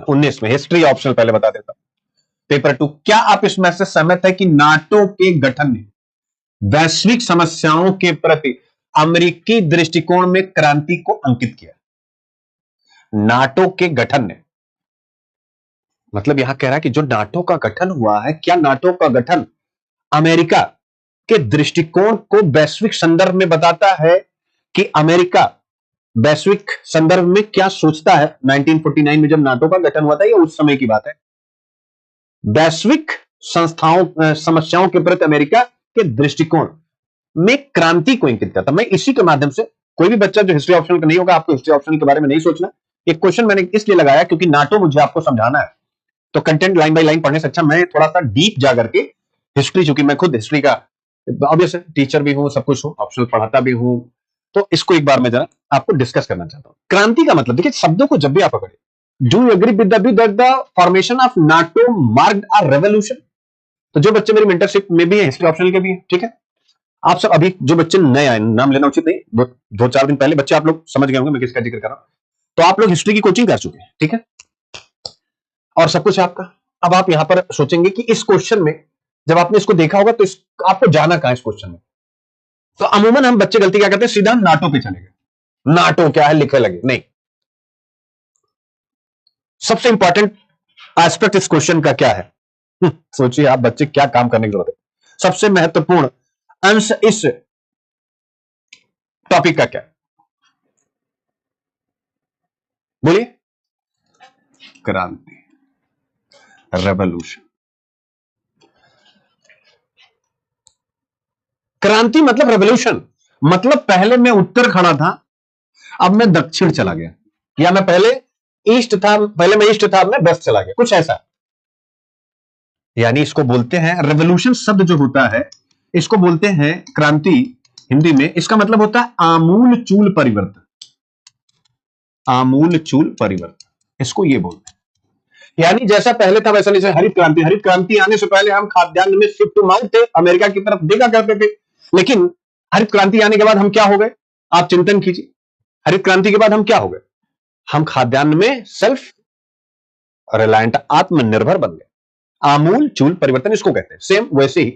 19 में history optional पहले बता देता हूं। पेपर 2, क्या आप इसमें से सहमत है कि नाटो के गठन ने वैश्विक समस्याओं के प्रति अमेरिकी दृष्टिकोण में क्रांति को अंकित किया? नाटो के गठन ने, मतलब यहां कह रहा है कि जो नाटो का गठन हुआ है, क्या नाटो का गठन अमेरिका के दृष्टिकोण को वैश्विक संदर्भ में बताता है कि अमेरिका वैश्विक संदर्भ में क्या सोचता है? 1949 में जब नाटो का गठन हुआ था, यह उस समय की बात है। वैश्विक संस्थाओं समस्याओं के प्रति अमेरिका के दृष्टिकोण में क्रांति को इंगित करता। मैं इसी के माध्यम से, कोई भी बच्चा जो हिस्ट्री ऑप्शनल का नहीं होगा, आपको हिस्ट्री ऑप्शनल के बारे में नहीं सोचना। एक क्वेश्चन मैंने इसलिए लगाया क्योंकि नाटो मुझे आपको समझाना है, तो कंटेंट लाइन बाय लाइन पढ़ने से अच्छा मैं थोड़ा सा डीप जाकर के हिस्ट्री, चूंकि मैं खुद हिस्ट्री का ऑब्वियस टीचर भी हूं, सब कुछ हूं, ऑप्शनल पढ़ाता भी हूं, तो इसको एक बार मैं जरा आपको डिस्कस करना चाहता हूं। क्रांति का मतलब देखिए, शब्दों को जब भी आप पकड़े, do you agree with the formation of NATO marked a revolution? तो जो बच्चे मेरी मेंटरशिप में भी है, हिस्ट्री ऑप्शनल के भी है, ठीक है, आप सब अभी जो बच्चे नए आए, नाम लेना उचित नहीं, दो चार दिन पहले बच्चे आप लोग समझ गए होंगे मैं किसका जिक्र कर रहा हूं। तो आप लोग हिस्ट्री की कोचिंग कर चुके हैं, ठीक है, और सब कुछ आपका। अब आप यहां पर सोचेंगे कि इस क्वेश्चन में जब आपने इसको देखा होगा तो आपको जाना कहां इस क्वेश्चन में? तो अमूमन हम बच्चे गलती क्या करते हैं, सीधा नाटो पे चले गए। नाटो क्या है लिखे लगे, नहीं। सबसे इंपॉर्टेंट एस्पेक्ट इस क्वेश्चन का क्या है? सोचिए आप बच्चे क्या काम करने की जरूरत है। सबसे महत्वपूर्ण अंश इस टॉपिक का क्या है? बोलिए। क्रांति, रेवोल्यूशन। क्रांति मतलब रेवोल्यूशन, मतलब पहले मैं उत्तर खड़ा था, अब मैं दक्षिण चला गया, या मैं पहले ईस्ट था, पहले मैं ईस्ट था, अब मैं वेस्ट चला गया, कुछ ऐसा। यानी इसको बोलते हैं रेवोल्यूशन। शब्द जो होता है इसको बोलते हैं क्रांति हिंदी में, इसका मतलब होता है आमूल चूल परिवर्तन। आमूल चूल परिवर्तन, इसको ये बोलते हैं। यानी जैसा पहले था वैसा नहीं। जैसे हरित क्रांति, हरित क्रांति आने से पहले हम खाद्यान्न में शिफ्ट टू माउथ थे, अमेरिका की तरफ देखा करते थे, लेकिन हरित क्रांति आने के बाद हम क्या हो गए? आप चिंतन कीजिए, हरित क्रांति के बाद हम क्या हो गए? हम खाद्यान्न में सेल्फ रिलायंट, आत्मनिर्भर बन गए। आमूल चूल परिवर्तन इसको कहते हैं। सेम वैसे ही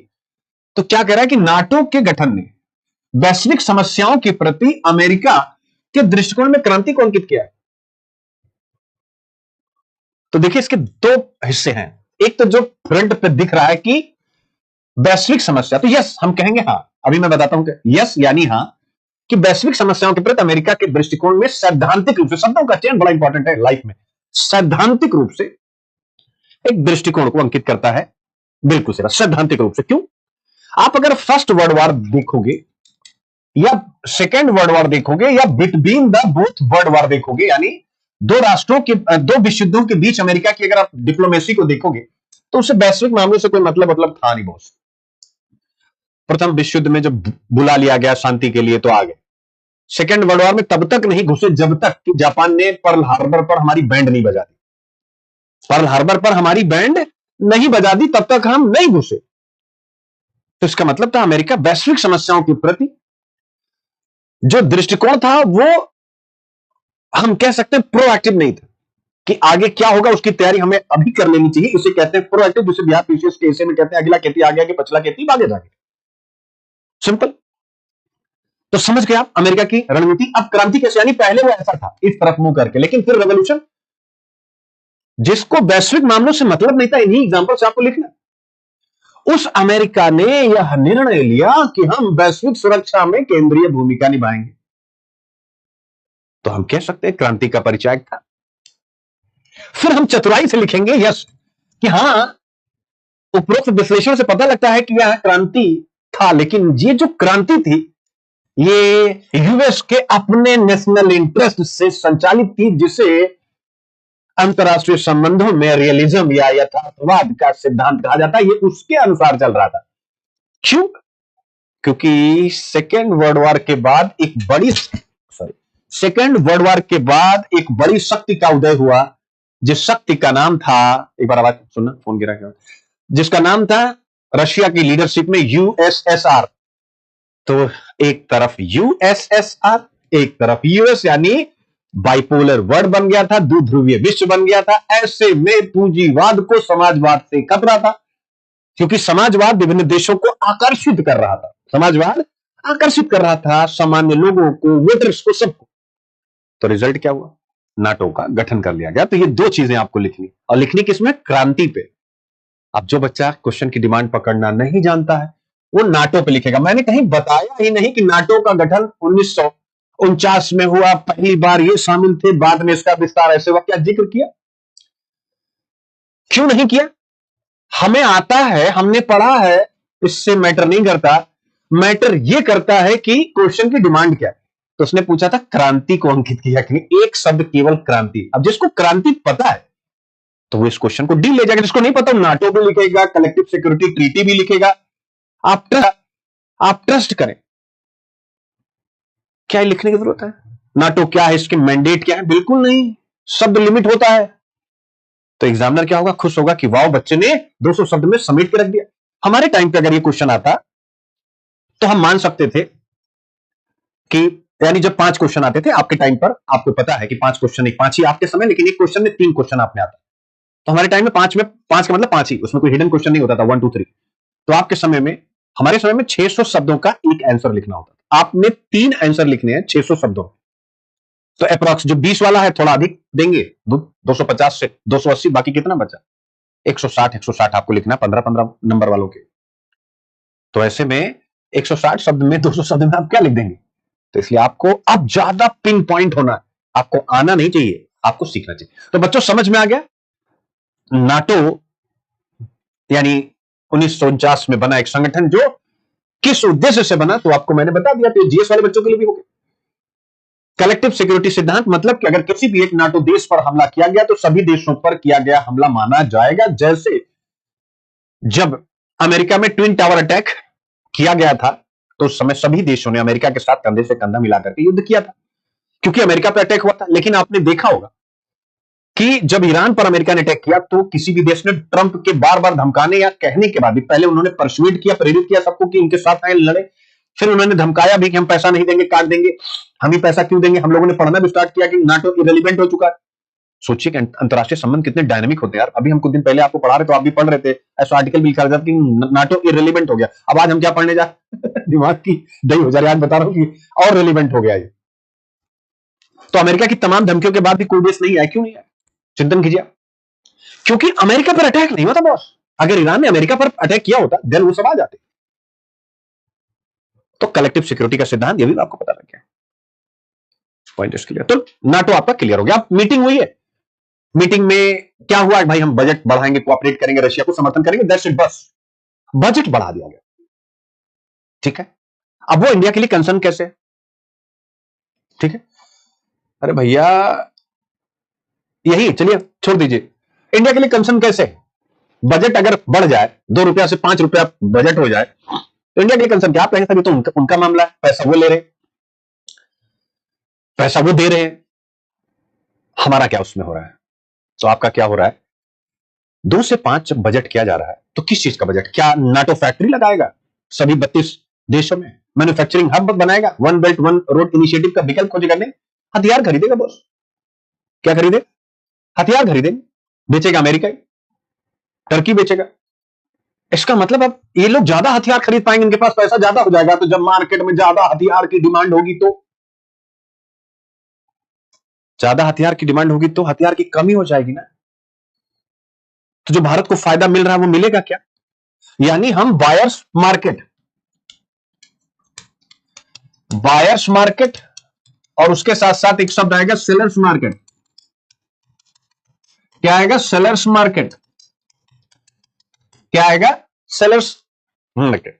तो क्या कह रहा है कि नाटो के गठन ने वैश्विक समस्याओं के प्रति अमेरिका के दृष्टिकोण में क्रांति को अंकित किया है। तो देखिए इसके दो हिस्से हैं। एक तो जो फ्रंट पे दिख रहा है कि वैश्विक समस्या, तो यस हम कहेंगे हां, अभी मैं बताता हूं कि यस यानी हां कि वैश्विक समस्याओं के प्रति अमेरिका के दृष्टिकोण में सैद्धांतिक रूप से, शब्दों का चयन बड़ा इंपॉर्टेंट है लाइफ में, सैद्धांतिक रूप से एक दृष्टिकोण को अंकित करता है। बिल्कुल सही, सैद्धांतिक रूप से। क्यों? आप अगर फर्स्ट वर्ल्ड वॉर देखोगे या सेकेंड वर्ल्ड वॉर देखोगे या between the both world war देखोगे, यानी दो राष्ट्रों के, दो विश्व युद्धों के बीच अमेरिका की अगर आप डिप्लोमेसी को देखोगे तो उसे वैश्विक मामलों से कोई मतलब था नहीं बॉस। प्रथम विश्व युद्ध में जब बुला लिया गया शांति के लिए तो आ गए। सेकेंड वर्ल्ड वॉर में तब तक नहीं घुसे जब तक कि जापान ने पर्ल हार्बर पर हमारी बैंड नहीं बजा दी। पर्ल हार्बर पर हमारी बैंड नहीं बजा दी, तब तक हम नहीं घुसे। तो इसका मतलब था अमेरिका वैश्विक समस्याओं के प्रति जो दृष्टिकोण था वो हम कह सकते हैं प्रोएक्टिव नहीं था, कि आगे क्या होगा उसकी तैयारी हमें अभी कर लेनी चाहिए। इसे कहते हैं प्रोएक्टिव, जिसे बिहार पीसीएस के एसे में कहते हैं अगला खेती आगे आगे, पछला खेती आगे जाके। सिंपल। तो समझ गए आप अमेरिका की रणनीति। अब क्रांति कैसे, यानी पहले वो ऐसा था इस तरफ मुंह करके, लेकिन फिर रेवोल्यूशन, जिसको वैश्विक मामलों से मतलब नहीं था। इन्हीं एग्जांपल से आपको लिखना, उस अमेरिका ने यह निर्णय लिया कि हम वैश्विक सुरक्षा में केंद्रीय भूमिका निभाएंगे। तो हम कह सकते हैं क्रांति का परिचायक था। फिर हम चतुराई से लिखेंगे यस कि हां, उपरोक्त विश्लेषण से पता लगता है कि यह क्रांति था, लेकिन ये जो क्रांति थी ये यूएस के अपने नेशनल इंटरेस्ट से संचालित थी, जिसे अंतरराष्ट्रीय संबंधों में रियलिज्म या यथार्थवाद का सिद्धांत कहा जाता है। ये उसके अनुसार चल रहा था। क्यों? क्योंकि सेकेंड वर्ल्ड वॉर के बाद एक बड़ी शक्ति का उदय हुआ, जिस शक्ति का नाम था, एक बार आवाज सुनना, फोन गिरा क्या, जिसका नाम था रशिया की लीडरशिप में यूएसएसआर। तो एक तरफ यूएसएसआर, एक तरफ यूएस, यानी बाइपोलर वर्ल्ड बन गया था, द्विध्रुवीय विश्व बन गया था। ऐसे में पूंजीवाद को समाजवाद से खतरा था, क्योंकि समाजवाद विभिन्न देशों को आकर्षित कर रहा था। समाजवाद आकर्षित कर रहा था सामान्य लोगों को, वोटर्स को, सबको। तो रिजल्ट क्या हुआ? नाटो का गठन कर लिया गया। तो ये दो चीजें आपको लिखनी, और लिखनी किसमें? क्रांति पे। अब जो बच्चा क्वेश्चन की डिमांड पकड़ना नहीं जानता है वो नाटो पे लिखेगा। मैंने कहीं बताया ही नहीं कि नाटो का गठन 1949 में हुआ, पहली बार ये शामिल थे, बाद में इसका विस्तार ऐसे हुआ। क्या जिक्र किया? क्यों नहीं किया? हमें आता है, हमने पढ़ा है, इससे मैटर नहीं करता। मैटर यह करता है कि क्वेश्चन की डिमांड क्या है। तो उसने पूछा था क्रांति को अंकित किया कि एक शब्द केवल क्रांति। अब जिसको क्रांति पता है तो वो इस क्वेश्चन को डी ले जाएगा, जिसको नहीं पता नाटो भी लिखेगा, कलेक्टिव सिक्योरिटी ट्रीटी भी लिखेगा। आप ट्रस्ट करें। क्या लिखने की जरूरत है? नाटो क्या है, इसके मैंडेट क्या है? बिल्कुल नहीं, शब्द लिमिट होता है। तो एग्जामिनर क्या होगा? खुश होगा कि वाह, बच्चे ने 200 शब्द में समेट के रख दिया। हमारे टाइम पे अगर ये क्वेश्चन आता तो हम मान सकते थे कि, यानी जब 5 क्वेश्चन आते थे आपके टाइम पर, आपको पता है कि 5 क्वेश्चन, 5 ही आपके समय, लेकिन एक क्वेश्चन में 3 क्वेश्चन आपने आता। तो हमारे टाइम में 5 का मतलब 5 ही, उसमें कोई हिडन क्वेश्चन नहीं होता था 1 2 3। तो आपके समय में, हमारे समय में 600 शब्दों का एक आंसर लिखना होता था। आपने 3 आंसर लिखने हैं 600 शब्दों। तो अप्रॉक्स जो 20 वाला है थोड़ा अधिक देंगे, 250 से 280, बाकी कितना बचा? 160 आपको लिखना 15 नंबर वालों के। तो ऐसे में 160 शब्द में 200 शब्द में आप क्या लिख देंगे? तो इसलिए आपको अब ज्यादा पिन पॉइंट होना है। आपको आना नहीं चाहिए, आपको सीखना चाहिए। तो बच्चों समझ में आ गया? नाटो यानी 1949 में बना एक संगठन जो किस उद्देश्य से बना, तो आपको मैंने बता दिया। तो जीएस वाले बच्चों के लिए भी हो गया। कलेक्टिव सिक्योरिटी सिद्धांत मतलब कि अगर किसी भी एक नाटो देश पर हमला किया गया तो सभी देशों पर किया गया हमला माना जाएगा। जैसे जब अमेरिका में ट्विन टावर अटैक किया गया था तो उस समय सभी देशों ने अमेरिका के साथ कंधे से कंधा मिलाकर के युद्ध किया था, क्योंकि अमेरिका पर अटैक हुआ था। लेकिन आपने देखा होगा कि जब ईरान पर अमेरिका ने अटैक किया तो किसी भी देश ने ट्रंप के बार बार धमकाने या कहने के बाद भी, पहले उन्होंने परसुएट किया, प्रेरित किया सबको कि उनके साथ आए, लड़े। फिर उन्होंने धमकाया भी कि हम पैसा नहीं देंगे, काट देंगे। हम ही पैसा क्यों देंगे? हम लोगों ने पढ़ना भी स्टार्ट किया कि नाटो इरेलीवेंट हो चुका है। सोचिए कि अंतरराष्ट्रीय संबंध कितने डायनामिक होते हैं यार। अभी हम कुछ दिन पहले आपको पढ़ा रहे तो आप भी पढ़ रहे थे, ऐसा आर्टिकल भी लिखा जाता कि नाटो इरेलीवेंट हो गया। अब आज हम क्या पढ़ने जा दिमाग की दही हो जा रही है। आज बता रहा हूं कि और रेलिवेंट हो गया ये। तो अमेरिका की तमाम धमकियों के बाद भी कोई देश नहीं आया। क्यों नहीं आया? चिंतन कीजिए। क्योंकि अमेरिका पर अटैक नहीं हुआ था बॉस। अगर ईरान ने अमेरिका पर अटैक किया होता देन वो सब आ जाते। तो कलेक्टिव सिक्योरिटी का सिद्धांत ये भी आपको पता लग गया। Point is clear. तो नाटो आपका क्लियर हो गया। अब मीटिंग हुई है, मीटिंग में क्या हुआ भाई? हम बजट बढ़ाएंगे, कोऑपरेट करेंगे, रशिया को समर्थन करेंगे, दैट्स इट, बस बजट बढ़ा दिया गया। ठीक है। अब वो इंडिया के लिए कंसर्न कैसे? ठीक है, अरे भैया यही, चलिए छोड़ दीजिए। इंडिया के लिए कंसर्न कैसे? बजट अगर बढ़ जाए, 2 रुपया से 5 रुपया बजट हो जाए तो इंडिया के लिए कंसर्न क्या? आप कहेंगे तो उनका मामला है, पैसा वो ले रहे, पैसा वो दे रहे हैं, हमारा क्या उसमें हो रहा है? तो आपका क्या हो रहा है? 2 से 5 जब बजट किया जा रहा है तो किस चीज का बजट? क्या नाटो फैक्ट्री लगाएगा सभी 32 देशों में? मैन्युफैक्चरिंग हब बनाएगा? One belt one road initiative का विकल्प खोजेगा? नहीं, हथियार खरीदेगा बॉस। क्या खरीदे? हथियार खरीदेंगे। बेचेगा अमेरिका ही, टर्की बेचेगा। इसका मतलब अब ये लोग ज्यादा हथियार खरीद पाएंगे, इनके पास पैसा ज्यादा हो जाएगा। तो जब मार्केट में ज्यादा हथियार की डिमांड होगी तो हथियार की कमी हो जाएगी ना। तो जो भारत को फायदा मिल रहा है वो मिलेगा क्या? यानी हम बायर्स मार्केट और उसके साथ साथ एक शब्द आएगा सेलर्स मार्केट। क्या आएगा? Sellers market. क्या आएगा? Sellers market.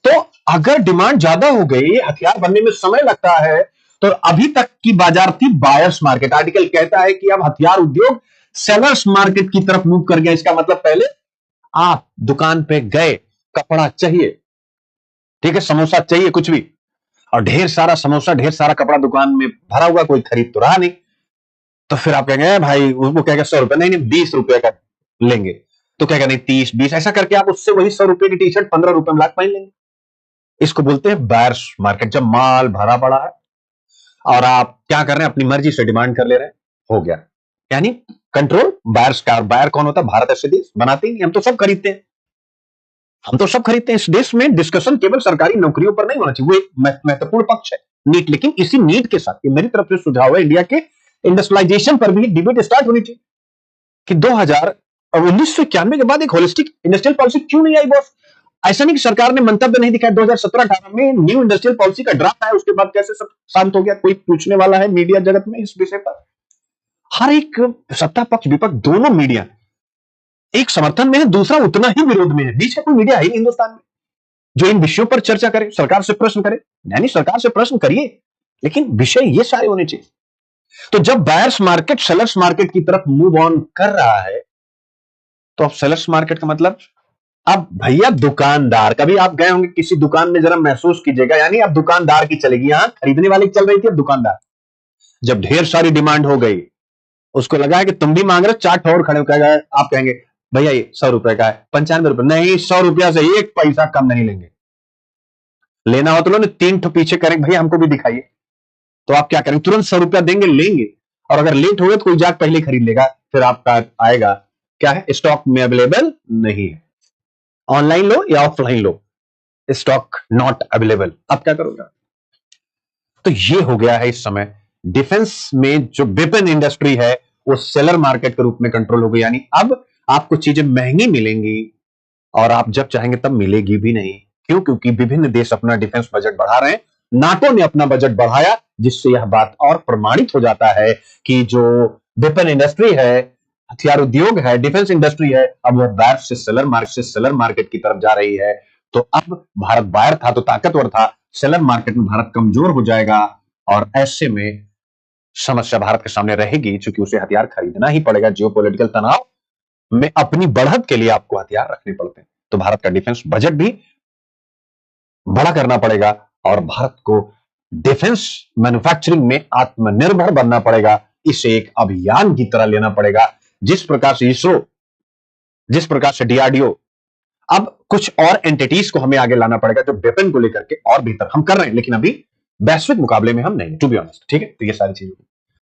तो अगर डिमांड ज्यादा हो गई, हथियार बनने में समय लगता है, तो अभी तक की बाजार थी बायर्स मार्केट। आर्टिकल कहता है कि अब हथियार उद्योग सेलर्स मार्केट की तरफ मूव कर गया। इसका मतलब पहले आप दुकान पे गए, कपड़ा चाहिए, ठीक है, समोसा चाहिए, कुछ भी, और ढेर सारा समोसा, ढेर सारा कपड़ा दुकान में भरा हुआ, कोई खरीद तो रहा नहीं। तो फिर आप कहेंगे भाई, वो कहेगा 100 रुपए, नहीं 20 रुपए का लेंगे। तो कहेगा नहीं 30 20, ऐसा करके आप उससे वही 100 रुपए की टी शर्ट 15 रुपए में लाख पहन लेंगे। इसको बोलते हैं बायर्स मार्केट, जब माल भरा पड़ा है। और आप क्या कर रहे हैं, अपनी मर्जी से डिमांड कर ले रहे हैं, हो गया। यानी कंट्रोल बायर्स का। बायर कौन होता है? भारत ऐसे देश बनाते ही नहीं, हम तो सब खरीदते हैं, हम तो सब खरीदते हैं। इस देश में डिस्कशन केवल सरकारी नौकरियों पर नहीं होना चाहिए, वो एक महत्वपूर्ण पक्ष है नीट, लेकिन इसी नीट के साथ ये मेरी तरफ से सुझाव है, इंडिया के इंडस्ट्रियलाइजेशन पर भी डिबेट स्टार्ट होनी चाहिए कि 1991 के बाद एक होलिस्टिक इंडस्ट्रियल पॉलिसी क्यों नहीं आई बॉस? ऐसा नहीं कि सरकार ने मंतव्य नहीं दिखाया, 2017-18 में न्यू इंडस्ट्रियल पॉलिसी का ड्राफ्ट आया, उसके बाद कैसे सब शांत हो गया? कोई पूछने वाला है मीडिया जगत में इस विषय पर? हर एक सत्ता पक्ष विपक्ष दोनों मीडिया एक समर्थन में है, दूसरा उतना ही विरोध में है, बीच का कोई मीडिया है नहीं हिंदुस्तान में जो इन विषयों पर चर्चा करे, सरकार से प्रश्न करे। यानी सरकार से प्रश्न करिए, लेकिन विषय ये सारे होने चाहिए। तो जब बायर्स मार्केट सेलर्स मार्केट की तरफ मूव ऑन कर रहा है, तो अब सेलर्स मार्केट का मतलब, अब भैया दुकानदार, कभी आप गए होंगे किसी दुकान में, जरा महसूस कीजिएगा, यानी अब दुकानदार की चलेगी, यहां खरीदने वाले की चल रही थी, अब दुकानदार। जब ढेर सारी डिमांड हो गई, उसको लगा है कि तुम भी मांग रहे हो, चार ठोर खड़े होकर आप कहेंगे भैया ये 100 रुपए का है, 95 रुपए नहीं, 100 रुपया से 1 पैसा कम नहीं लेंगे। लेना हो तो लो, 3 ठो पीछे करेंगे, भैया हमको भी दिखाइए। तो आप क्या करेंगे? तुरंत 100 रुपया देंगे, लेंगे, और अगर लेट हो गए तो कोई जाके पहले खरीद लेगा, फिर आपका आएगा क्या है, स्टॉक में अवेलेबल नहीं है, ऑनलाइन लो या offline low, stock not available. अब क्या करोगे? तो ये हो गया है इस समय डिफेंस में जो वेपन इंडस्ट्री है, वो सेलर मार्केट के रूप में कंट्रोल हो गई। यानी अब आपको चीजें महंगी मिलेंगी और आप जब चाहेंगे तब मिलेगी भी नहीं। क्यों? क्योंकि विभिन्न देश अपना डिफेंस बजट बढ़ा रहे हैं, नाटो ने अपना बजट बढ़ाया, जिससे यह बात और प्रमाणित हो जाता है कि जो वेपन इंडस्ट्री है, हथियार उद्योग है, डिफेंस इंडस्ट्री है, अब वह बायर से सेलर मार्केट की तरफ जा रही है। तो अब भारत बायर था तो ताकतवर था, सेलर मार्केट में भारत कमजोर हो जाएगा, और ऐसे में समस्या भारत के सामने रहेगी, क्योंकि उसे हथियार खरीदना ही पड़ेगा। जियोपॉलिटिकल तनाव में अपनी बढ़त के लिए आपको हथियार रखने पड़ते हैं, तो भारत का डिफेंस बजट भी बड़ा करना पड़ेगा, और भारत को डिफेंस मैन्युफैक्चरिंग में आत्मनिर्भर बनना पड़ेगा। इसे एक अभियान की तरह लेना पड़ेगा, जिस प्रकार से इसरो, जिस प्रकार से डीआरडीओ, अब कुछ और एंटिटीज को हमें आगे लाना पड़ेगा जो वेपन को लेकर के और बेहतर हम कर रहे हैं, लेकिन अभी वैश्विक मुकाबले में हम नहीं, टू बी ऑनेस्ट। ठीक है, तो ये सारी चीजें